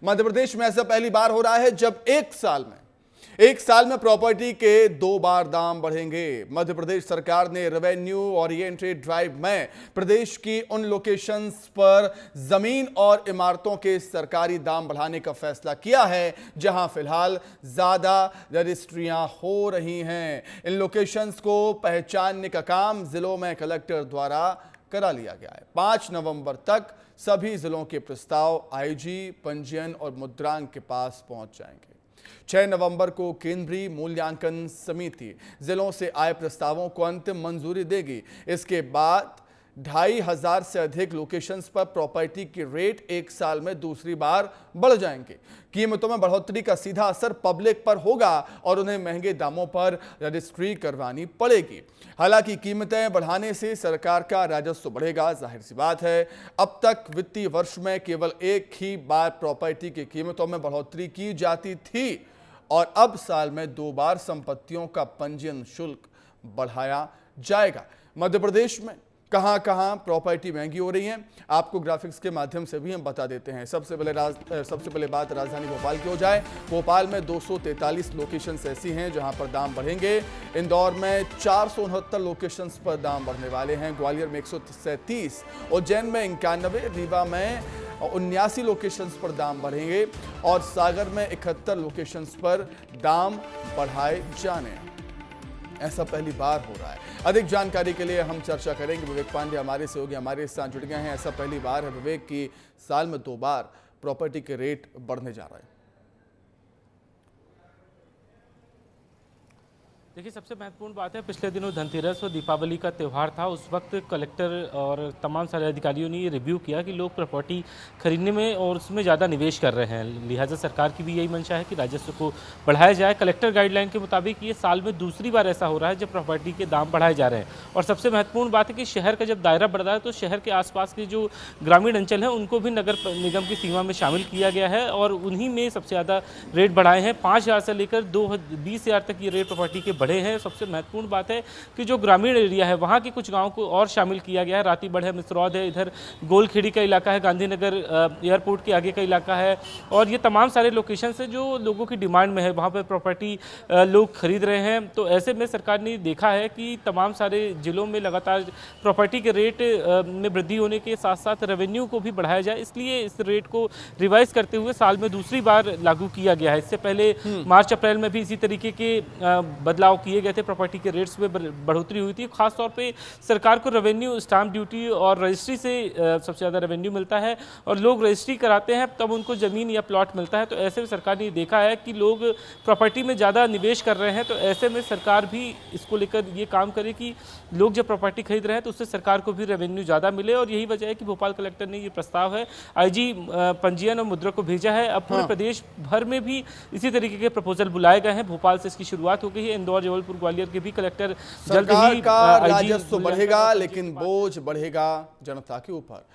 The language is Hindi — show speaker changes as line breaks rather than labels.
मध्य प्रदेश में ऐसा पहली बार हो रहा है जब एक साल में प्रॉपर्टी के 2 बार दाम बढ़ेंगे। मध्य प्रदेश सरकार ने रेवेन्यू ओरिएंटेड ड्राइव में प्रदेश की उन लोकेशंस पर जमीन और इमारतों के सरकारी दाम बढ़ाने का फैसला किया है जहां फिलहाल ज्यादा रजिस्ट्रियां हो रही हैं। इन लोकेशंस को पहचानने का काम जिलों में कलेक्टर द्वारा करा लिया गया है। 5 नवंबर तक सभी जिलों के प्रस्ताव आईजी, पंजीयन और मुद्रांक के पास पहुंच जाएंगे। 6 नवंबर को केंद्रीय मूल्यांकन समिति जिलों से आए प्रस्तावों को अंतिम मंजूरी देगी। इसके बाद 2500 से अधिक लोकेशंस पर प्रॉपर्टी के रेट 1 साल में दूसरी बार बढ़ जाएंगे। कीमतों में बढ़ोतरी का सीधा असर पब्लिक पर होगा और उन्हें महंगे दामों पर रजिस्ट्री करवानी पड़ेगी। हालांकि कीमतें बढ़ाने से सरकार का राजस्व बढ़ेगा, जाहिर सी बात है। अब तक वित्तीय वर्ष में केवल एक ही बार प्रॉपर्टी की कीमतों में बढ़ोतरी की जाती थी और अब साल में 2 बार संपत्तियों का पंजीयन शुल्क बढ़ाया जाएगा। मध्य प्रदेश में कहां प्रॉपर्टी महंगी हो रही है, आपको ग्राफिक्स के माध्यम से भी हम बता देते हैं। सबसे पहले बात राजधानी भोपाल की हो जाए। भोपाल में 243 लोकेशंस ऐसी हैं जहां पर दाम बढ़ेंगे। इंदौर में 469 लोकेशंस पर दाम बढ़ने वाले हैं। ग्वालियर में 137, उज्जैन में 91, रीवा में 79 लोकेशंस पर दाम बढ़ेंगे और सागर में 71 लोकेशंस पर दाम बढ़ाए जाने हैं। ऐसा पहली बार हो रहा है। अधिक जानकारी के लिए हम चर्चा करेंगे। विवेक पांडे हमारे सहयोगी हमारे साथ जुड़ गए हैं। ऐसा पहली बार है विवेक की साल में 2 बार प्रॉपर्टी के रेट बढ़ने जा रहे हैं।
देखिए, सबसे महत्वपूर्ण बात है, पिछले दिनों धनतेरस और दीपावली का त्यौहार था। उस वक्त कलेक्टर और तमाम सारे अधिकारियों ने ये रिव्यू किया कि लोग प्रॉपर्टी खरीदने में और उसमें ज़्यादा निवेश कर रहे हैं। लिहाजा सरकार की भी यही मंशा है कि राजस्व को बढ़ाया जाए। कलेक्टर गाइडलाइन के मुताबिक ये साल में दूसरी बार ऐसा हो रहा है जब प्रॉपर्टी के दाम बढ़ाए जा रहे हैं। और सबसे महत्वपूर्ण बात है कि शहर का जब दायरा बढ़ रहा है तो शहर के आसपास के जो ग्रामीण अंचल हैं उनको भी नगर निगम की सीमा में शामिल किया गया है और उन्हीं में सबसे ज़्यादा रेट बढ़ाए हैं। 5000 से लेकर 20,000 तक ये रेट प्रॉपर्टी के बढ़े हैं। सबसे महत्वपूर्ण बात है कि जो ग्रामीण एरिया है वहाँ के कुछ गांवों को और शामिल किया गया है। रातीबढ़ है, मिसरौद है, इधर गोलखेड़ी का इलाका है, गांधीनगर एयरपोर्ट के आगे का इलाका है और ये तमाम सारे लोकेशन है जो लोगों की डिमांड में है। वहाँ पर प्रॉपर्टी लोग खरीद रहे हैं। तो ऐसे में सरकार ने देखा है कि तमाम सारे जिलों में लगातार प्रॉपर्टी के रेट में वृद्धि होने के साथ साथ रेवेन्यू को भी बढ़ाया जाए, इसलिए इस रेट को रिवाइज करते हुए साल में दूसरी बार लागू किया गया है। इससे पहले मार्च अप्रैल में भी इसी तरीके के बदलाव किए गए थे। प्रॉपर्टी के रेट्स में बढ़ोतरी हुई थी। खास तौर पे सरकार को रेवेन्यू, स्टाम्प ड्यूटी और रजिस्ट्री से सबसे ज़्यादा रेवेन्यू मिलता है और लोग रजिस्ट्री कराते हैं तब उनको ज़मीन या प्लॉट मिलता है। तो ऐसे में सरकार ने देखा है कि लोग प्रॉपर्टी में ज़्यादा निवेश कर रहे हैं, तो ऐसे में सरकार भी इसको लेकर ये काम करे कि लोग जब प्रॉपर्टी खरीद रहे हैं तो उससे सरकार को भी रेवेन्यू ज़्यादा मिले। और यही वजह है कि भोपाल कलेक्टर ने ये प्रस्ताव है आईजी, पंजीयन और मुद्रा को भेजा है। अब पूरे प्रदेश भर में भी इसी तरीके के प्रपोजल बुलाए गए हैं। भोपाल से इसकी शुरुआत हो गई है। इंदौर, जबलपुर, ग्वालियर के भी कलेक्टर जल्द ही
का राजस्व बढ़ेगा लेकिन बोझ बढ़ेगा जनता के ऊपर।